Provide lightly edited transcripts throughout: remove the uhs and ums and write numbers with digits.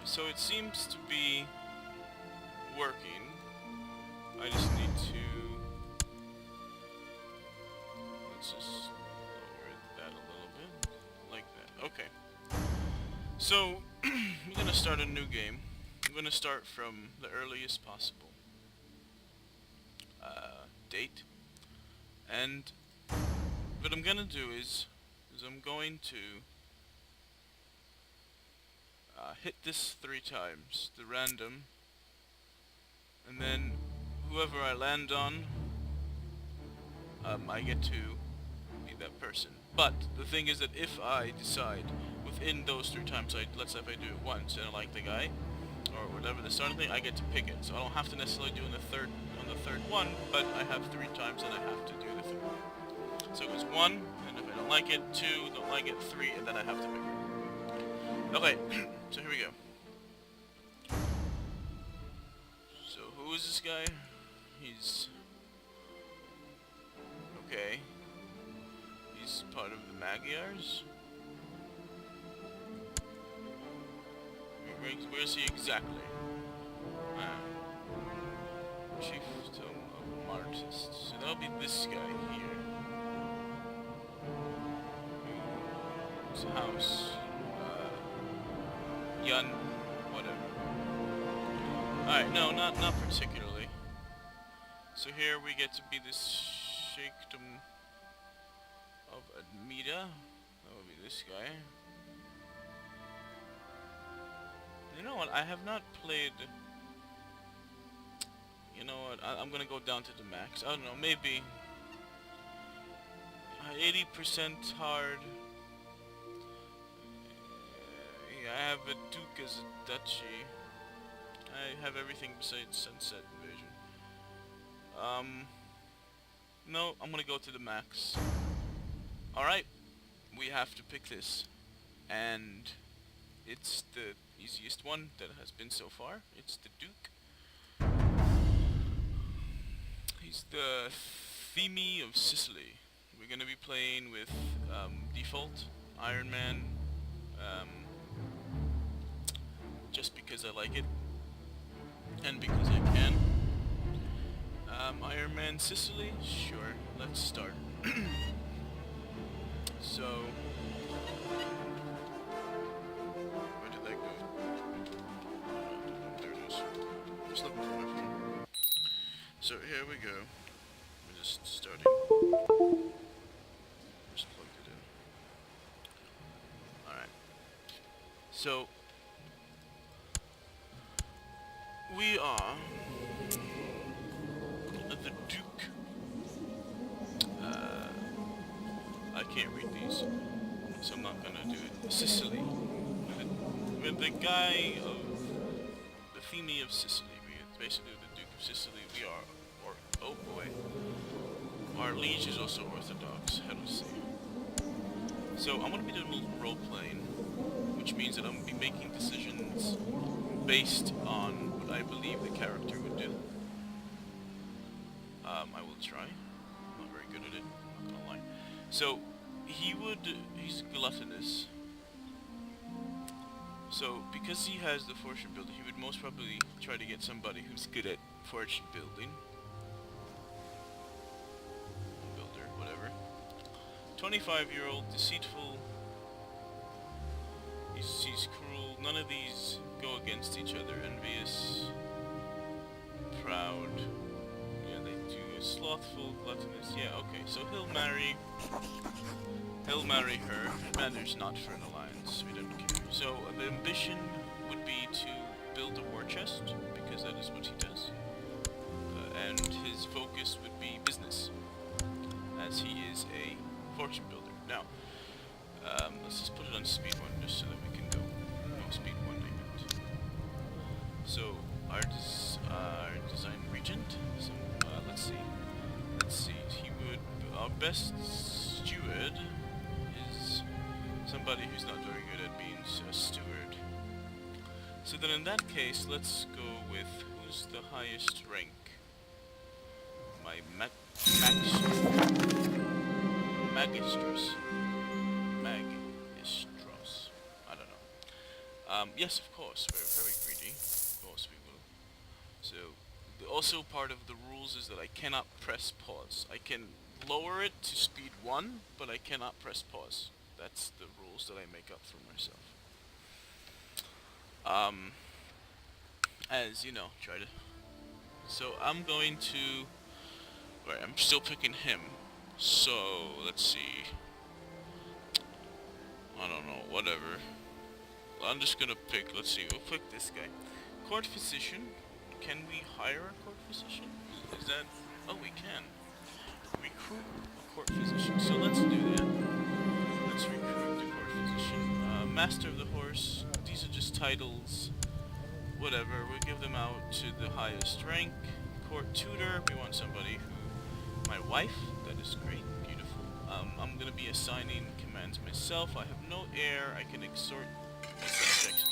Alright, so it seems to be working. I just need to... Let's just lower that a little bit. Like that. Okay. So, we're gonna start a new game. I'm gonna start from the earliest possible date. And what I'm gonna do is I'm going to hit this 3 times, the random, and then whoever I land on, I get to be that person. But the thing is that if I decide within those 3 times, let's say if I do it once and I like the guy or whatever the starting thing, I get to pick it. So I don't have to necessarily do it on the third one, but I have 3 times and I have to do the third one. So it goes 1, and if I don't like it, 2, don't like it, 3, and then I have to pick it. Okay, so here we go. So who is this guy? He's... okay. He's part of the Magyars. Where is he exactly? Chiefdom of Martists. So that'll be this guy here. Whose house? Yun, whatever. Alright, no, not particularly. So here we get to be this Sheikhdom of Admida. That would be this guy. You know what, I have not played... You know what, I'm gonna go down to the max. I don't know, maybe... 80% hard. Yeah, I have a duke as a duchy. I have everything besides Sunset Invasion. No, I'm gonna go to the max. Alright, we have to pick this. And it's the easiest one that has been so far. It's the Duke. He's the Theme of Sicily. We're gonna be playing with default Iron Man. Just because I like it. And because I can. Iron Man Sicily? Sure, let's start. So... where did that go? There it is. Just looking for my phone. So here we go. We're just starting. Just plugged it in. Alright. So... we are... the Duke. I can't read these, so I'm not gonna do it. Sicily. With the guy of the Theme of Sicily. Basically the Duke of Sicily. We are, or oh boy, our liege is also Orthodox. How to say? So I'm gonna be doing role playing, which means that I'm gonna be making decisions based on what I believe the character would do. I will try. I'm not very good at it, I'm not gonna lie. So, he's gluttonous. So, because he has the fortune builder, he would most probably try to get somebody who's good at fortune building. Builder, whatever. 25-year-old, deceitful. He's cruel. None of these go against each other. Envious. Proud. Yeah, they do. Slothful, gluttonous. Yeah, okay. So he'll marry her. It matters not for an alliance. We don't care. So the ambition would be to build a war chest, because that is what he does. And his focus would be business, as he is a fortune builder. Now, let's just put it on speed 1, just so that we can go. No, speed 1, I meant. So, our design regent. So, let's see. He would... our best steward is somebody who's not very good at being a steward. So then in that case, let's go with who's the highest rank. My Magistros. I don't know. Yes, of course. We're very greedy. Of course we will. So, also part of the rules is that I cannot press pause. I can lower it to speed 1, but I cannot press pause. That's the rules that I make up for myself. Um, as you know, try to. So I'm going to. Right, I'm still picking him. So let's see. I don't know. Whatever. I'm just gonna pick. Let's see. We'll pick this guy. Court physician. Can we hire a court physician? Is that? Oh, we can. Recruit a court physician. So let's do that. Let's recruit the court physician. Master of the horse. These are just titles. Whatever. We'll give them out to the highest rank. Court tutor. We want somebody who. My wife. That is great. Beautiful. I'm gonna be assigning commands myself. I have no heir. I can exhort the subjects,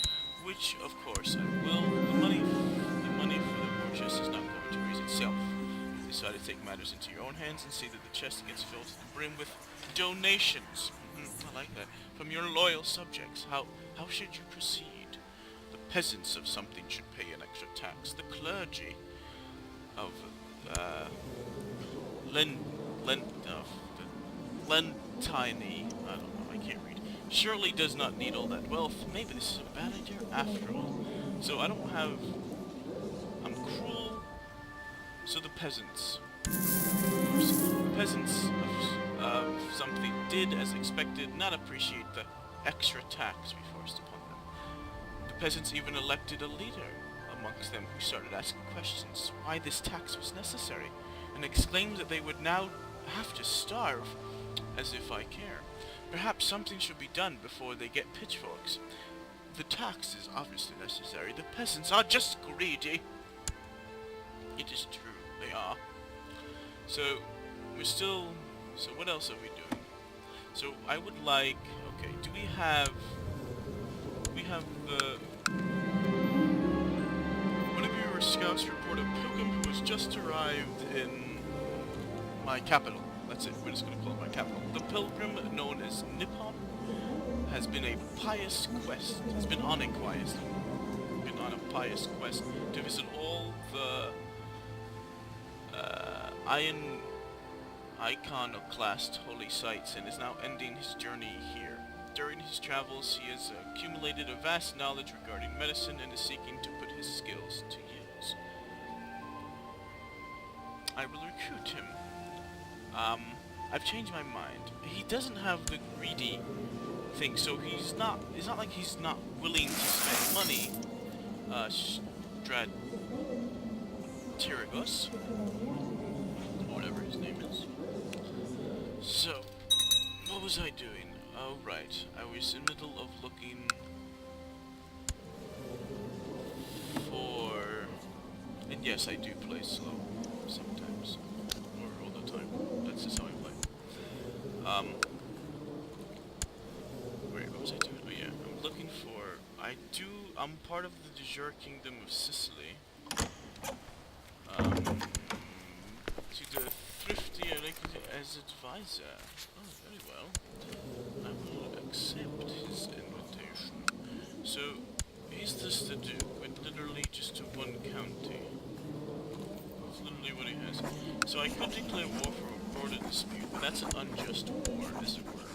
which of course I will. The money for the war chest is not going to raise itself. Decide to take matters into your own hands and see that the chest gets filled to the brim with donations. I like that. From your loyal subjects. How should you proceed? The peasants of something should pay an extra tax. The clergy of Lentini, I don't know, I can't read. Surely does not need all that wealth. Maybe this is a bad idea after all. So I don't have. I'm cruel. So the peasants. The peasants of something did, as expected, not appreciate the extra tax we forced upon them. The peasants even elected a leader amongst them who started asking questions why this tax was necessary, and exclaimed that they would now have to starve, as if I care. Perhaps something should be done before they get pitchforks. The tax is obviously necessary. The peasants are just greedy. It is true, they are. So, we're still... So what else are we doing? So, I would like... Okay, do we have... We have the... One of your scouts report a pilgrim who has just arrived in my capital. That's it, we're just going to call it my capital. The pilgrim, known as Nippon, has been a pious quest. Has been on a pious quest to visit all the iconoclast holy sites, and is now ending his journey here. During his travels, he has accumulated a vast knowledge regarding medicine and is seeking to put his skills to use. I will recruit him. I've changed my mind. He doesn't have the greedy thing, so it's not like he's not willing to spend money. Strategos, or whatever his name is. So, what was I doing? Oh, right. I was in the middle of looking for... And yes, I do play slow sometimes. Or all the time. That's just how I play. Wait, what was I doing? Oh yeah, I'm looking for... I'm part of the de jure kingdom of Sicily. To the thrifty elected as advisor. Oh, very well. I will accept his invitation. So, he's just the Duke, with literally just one county. That's literally what he has. So I could declare war for a border dispute, but that's an unjust war, as it were.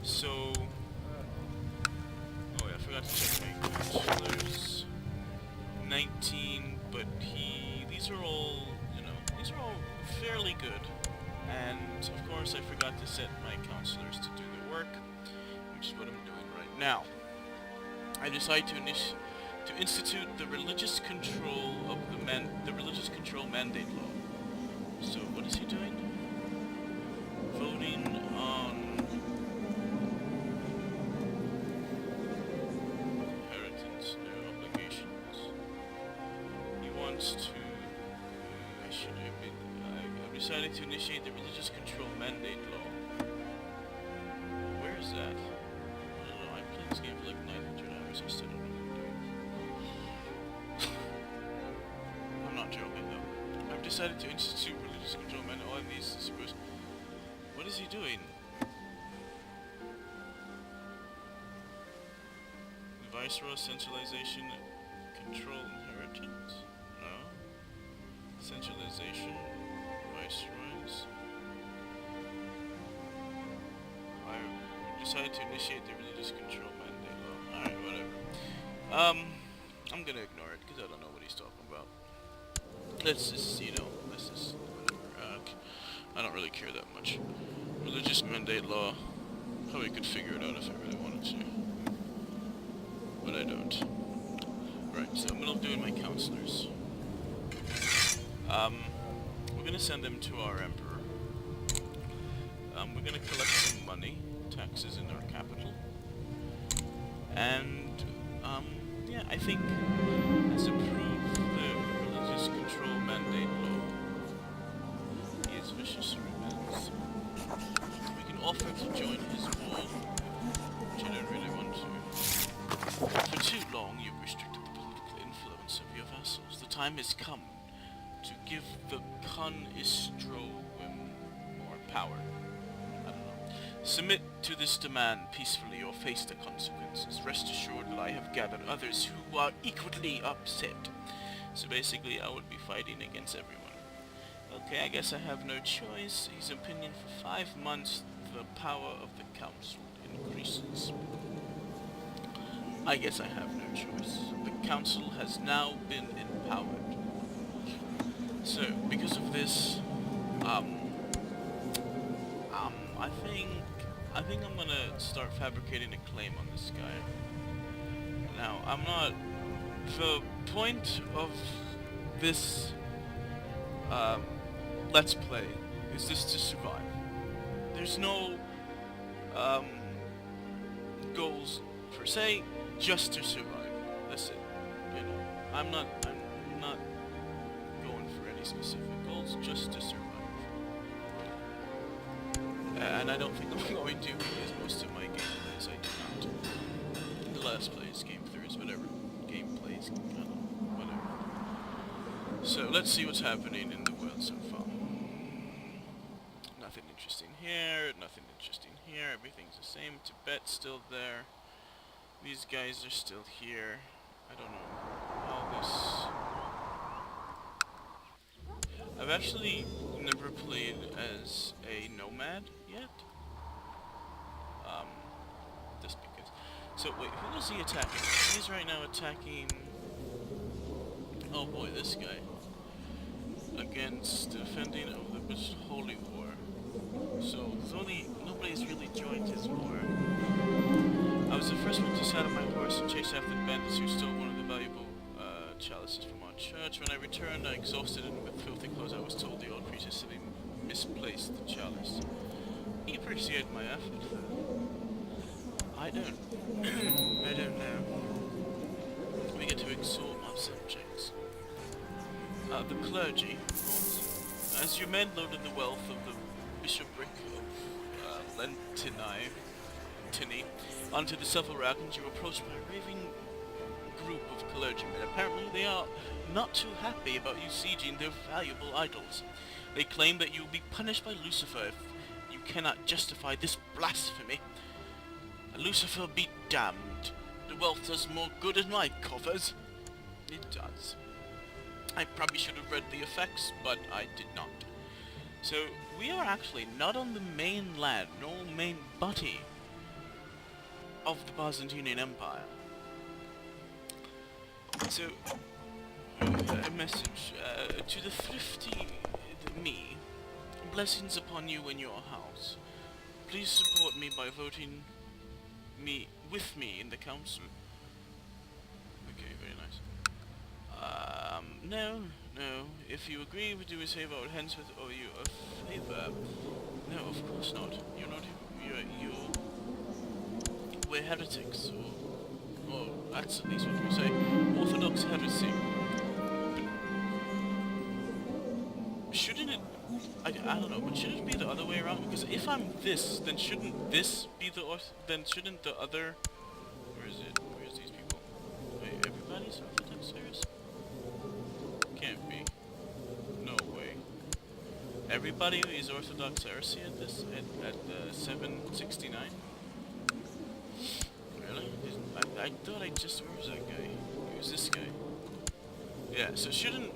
So... Oh yeah, I forgot to check my counselors. 19, but these are all, these are all fairly good. And, of course, I forgot to set my counselors to do their work, which is what I'm doing right now. I decide to institute the religious control of the religious control mandate law. So, what is he doing? Voting on inheritance, no obligations. He wants to... I've decided to initiate the religious control mandate law. Where is that? I don't know, I played this game for like 900 hours, I still don't know what I'm doing. I'm not joking though. I've decided to institute religious control mandate. All of these, I suppose. What is he doing? Viceroy, centralization, control, inheritance? No. Centralization, Viceroys. I decided to initiate the religious control mandate law. Alright, whatever. I'm gonna ignore it, because I don't know what he's talking about. Let's just, whatever. I don't really care that much. Religious mandate law. Probably could figure it out if I really wanted to. But I don't. Right, so I'm gonna do my counselors. We're gonna send them to our emperor. We're gonna collect some money, taxes in our capital. And, yeah, I think let's approve the religious control mandate law. He is vicious rebels. We can offer to join his wall, which I don't really want to. For too long, you've restricted the political influence of your vassals. The time has come to give the Crusader more power. I don't know. Submit to this demand peacefully or face the consequences. Rest assured that I have gathered others who are equally upset. So basically, I would be fighting against everyone. Okay, I guess I have no choice. His opinion for 5 months, the power of the council increases. I guess I have no choice. The council has now been empowered. So, because of this, I think I'm gonna start fabricating a claim on this guy. Now, the point of this, Let's Play is just to survive. There's no, goals per se, just to survive. That's it. You know, I'm not going for any specific goals, just to survive. And I don't think I'm going to, because most of my gameplays I do not. The last plays, game throughs, whatever. Gameplays, kind of, whatever. So let's see what's happening in the world so far. Nothing interesting here, nothing interesting here, everything's the same. Tibet's still there. These guys are still here. I don't know how this... I've actually never played as a nomad yet. Just because. So wait, who is he attacking? He's right now attacking... Oh boy, this guy. Against defending of the British Holy War. So nobody's really joined his war. I was the first one to saddle my horse and chase after the bandits who stole one of the valuable chalices from our church. When I returned, exhausted and with filthy clothes, I was told the old priest had simply misplaced the chalice. He appreciated my effort. I don't. I don't know. We get to exhort our subjects. The clergy, of course. As your men loaded the wealth of the bishopric of Lentini onto the several wagons, you were approached by a raving group of clergymen. Apparently they are not too happy about you sieging their valuable idols. They claim that you will be punished by Lucifer if you cannot justify this blasphemy. Lucifer be damned. The wealth does more good in my coffers. It does. I probably should have read the effects, but I did not. So, we are actually not on the main land, nor main body of the Byzantine Empire. So, a message to the thrifty me. Blessings upon you and your house. Please support me by voting with me in the council. Okay, very nice. No. If you agree with do us favor, I would henceforth owe you a favor. No, of course not. You're not. We're heretics, or that's at least what we say. Orthodox heresy. But shouldn't it? I don't know, but should it be the other way around? Because if I'm this, then shouldn't this be the then shouldn't the other? Where is it? Where's these people? Wait, everybody's Orthodox heresy? Can't be. No way. Everybody is Orthodox heresy at this at 769. Really? I thought I just... Where was that guy? It was this guy. Yeah, so shouldn't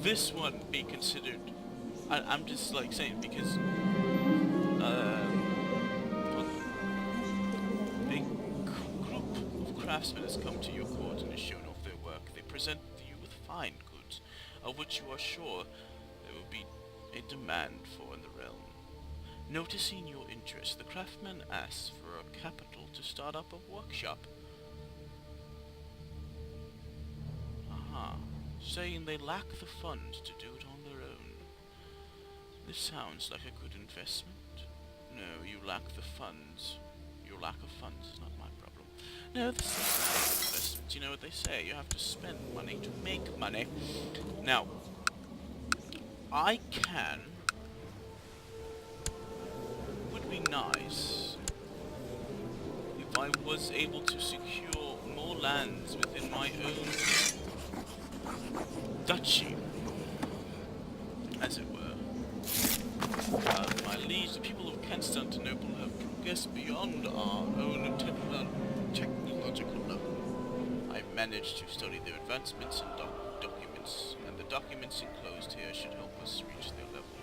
this one be considered... I'm just, like, saying, because... hold on. A group of craftsmen has come to your court and has shown off their work. They present you with fine goods, of which you are sure there will be a demand for in the realm. Noticing your interest, the craftsman asks for a capital to start up a workshop. Aha, saying they lack the funds to do it on their own. This sounds like a good investment. No, you lack the funds. Your lack of funds is not my problem. No, this is not an investment. You know what they say, you have to spend money to make money. Now, I can... Would be nice if I was able to secure more lands within my own duchy, as it were. My liege, the people of Constantinople have progressed beyond our own technological level. I've managed to study their advancements and documents, and the documents enclosed here should help us reach their level.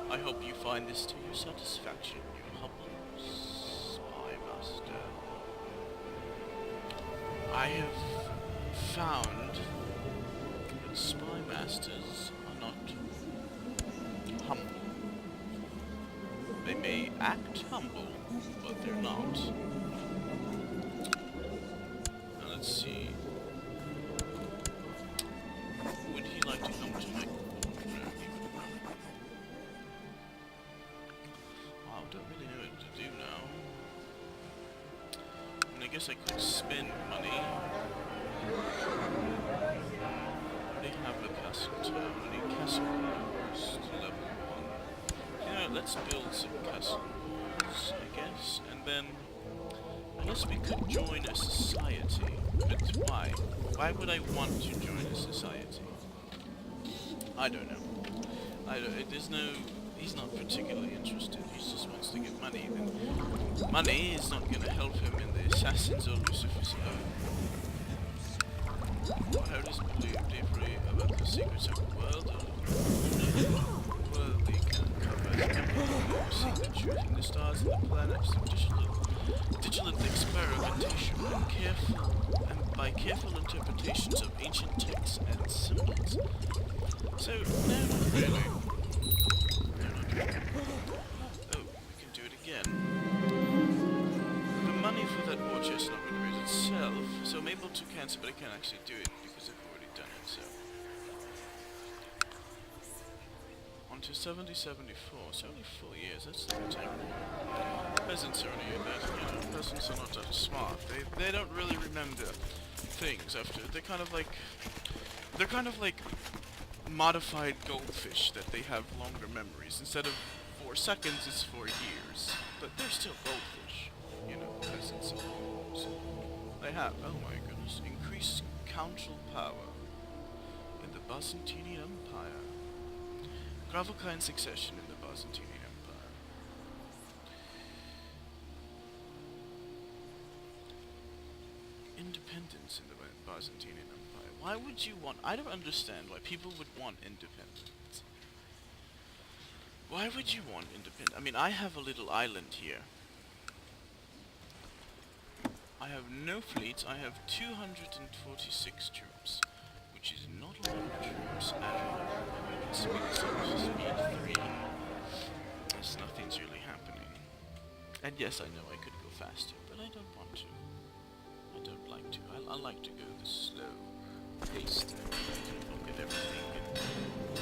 I hope you find this to your satisfaction, your humble spy master. I have found that spy masters are not humble. They may act humble, but they're not. Now let's see. Would he like to come to my court? No, he would not. Oh, I don't really know what to do now. I mean, I guess I could spend money. They have the castle town. I need castle walls to level 1. You know, let's build some castle walls, I guess. And then, I guess we could join a society. But why? Why would I want to join a society? I don't know. There's no... He's not particularly interested. He just wants to get money. And money is not going to help him in the Assassins or Lucifer's own. How does believe deeply about the secrets of the world? Worldly can cover secret truth in the stars and the planets. Digital experimentation and by careful interpretations of ancient texts and symbols. So, no, not really. Oh, we can do it again. The money for that war chest not going to raise itself, so I'm able to cancel, but I can't actually do it because I've already done it, so. On to 7074, so only 4 years, that's the time. Peasants are only that, you know, peasants are not that smart. They don't really remember things after, they're kind of like modified goldfish that they have longer memories. Instead of 4 seconds, it's 4 years. But they're still goldfish, you know, peasants. So they have, oh my goodness, increased council power in the Byzantine Empire. Gravelkind succession in the Byzantine Empire. Independence in the Byzantine Empire. Why would you want... I don't understand why people would want independence. Why would you want independence? I mean, I have a little island here. I have no fleet. I have 246 troops, which is not a lot of troops at all. Speed 3. As nothing's really happening. And yes, I know I could go faster, but I don't want to. I don't like to. I like to go the slow paced. I can look at everything and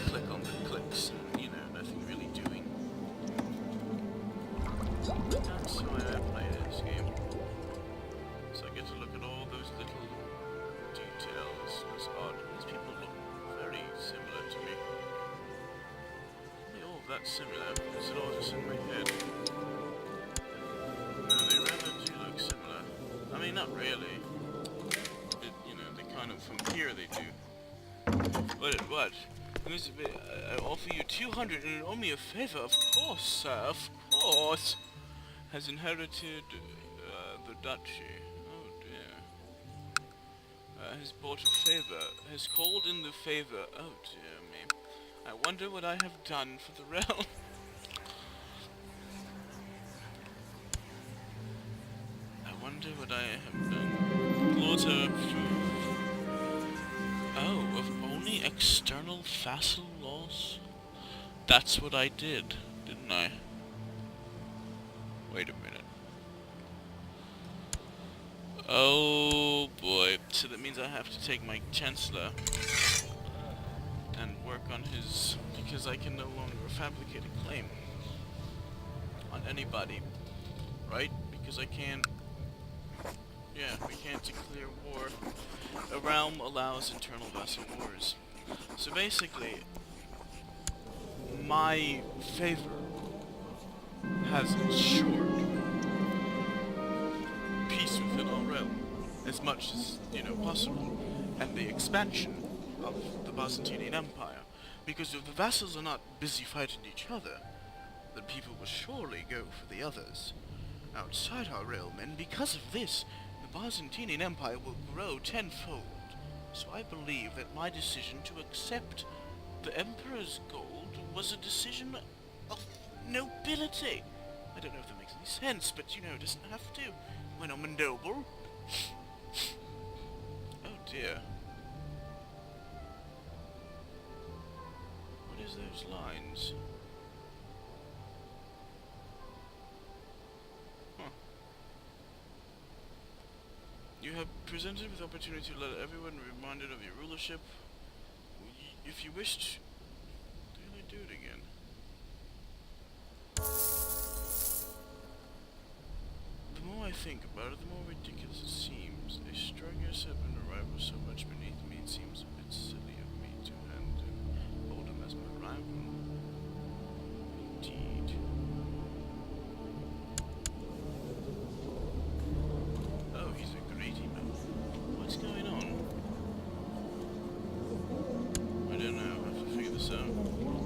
click on the clicks and, you know, nothing really doing. That's why I play this game. So I get to look at all those little details. It's odd. These people look very similar to me. Are they all that similar? Is it all just in my head? No, they rather do look similar. I mean, not really. From here they do. What? I offer you 200 and owe me a favor. Of course, sir, of course. Has inherited the duchy. Oh dear. has bought a favor, has called in the favor. Oh dear me. I wonder what I have done for the realm. I wonder what I have done. Lords have approved. Oh, of only external vassal laws? That's what I did, didn't I? Wait a minute. Oh boy. So that means I have to take my Chancellor and work on his... because I can no longer fabricate a claim on anybody. Right? Because I can't... yeah, we can't declare war. A realm allows internal vassal wars. So basically, my favor has ensured peace within our realm as much as, possible, and the expansion of the Byzantine Empire. Because if the vassals are not busy fighting each other, then people will surely go for the others outside our realm, and because of this, the Byzantine Empire will grow tenfold. So I believe that my decision to accept the Emperor's gold was a decision of nobility. I don't know if that makes any sense, but it doesn't have to when I'm a noble. Oh dear. What is those lines? Huh. You have presented with opportunity to let everyone be reminded of your rulership. If you wished, can I do it again? The more I think about it, the more ridiculous it seems. A strong yourself and a rival so much beneath me, it seems a bit silly of me to hold him as my rival. Indeed. Oh, he's a greedy man. What's going on? I don't know, I have to figure this out.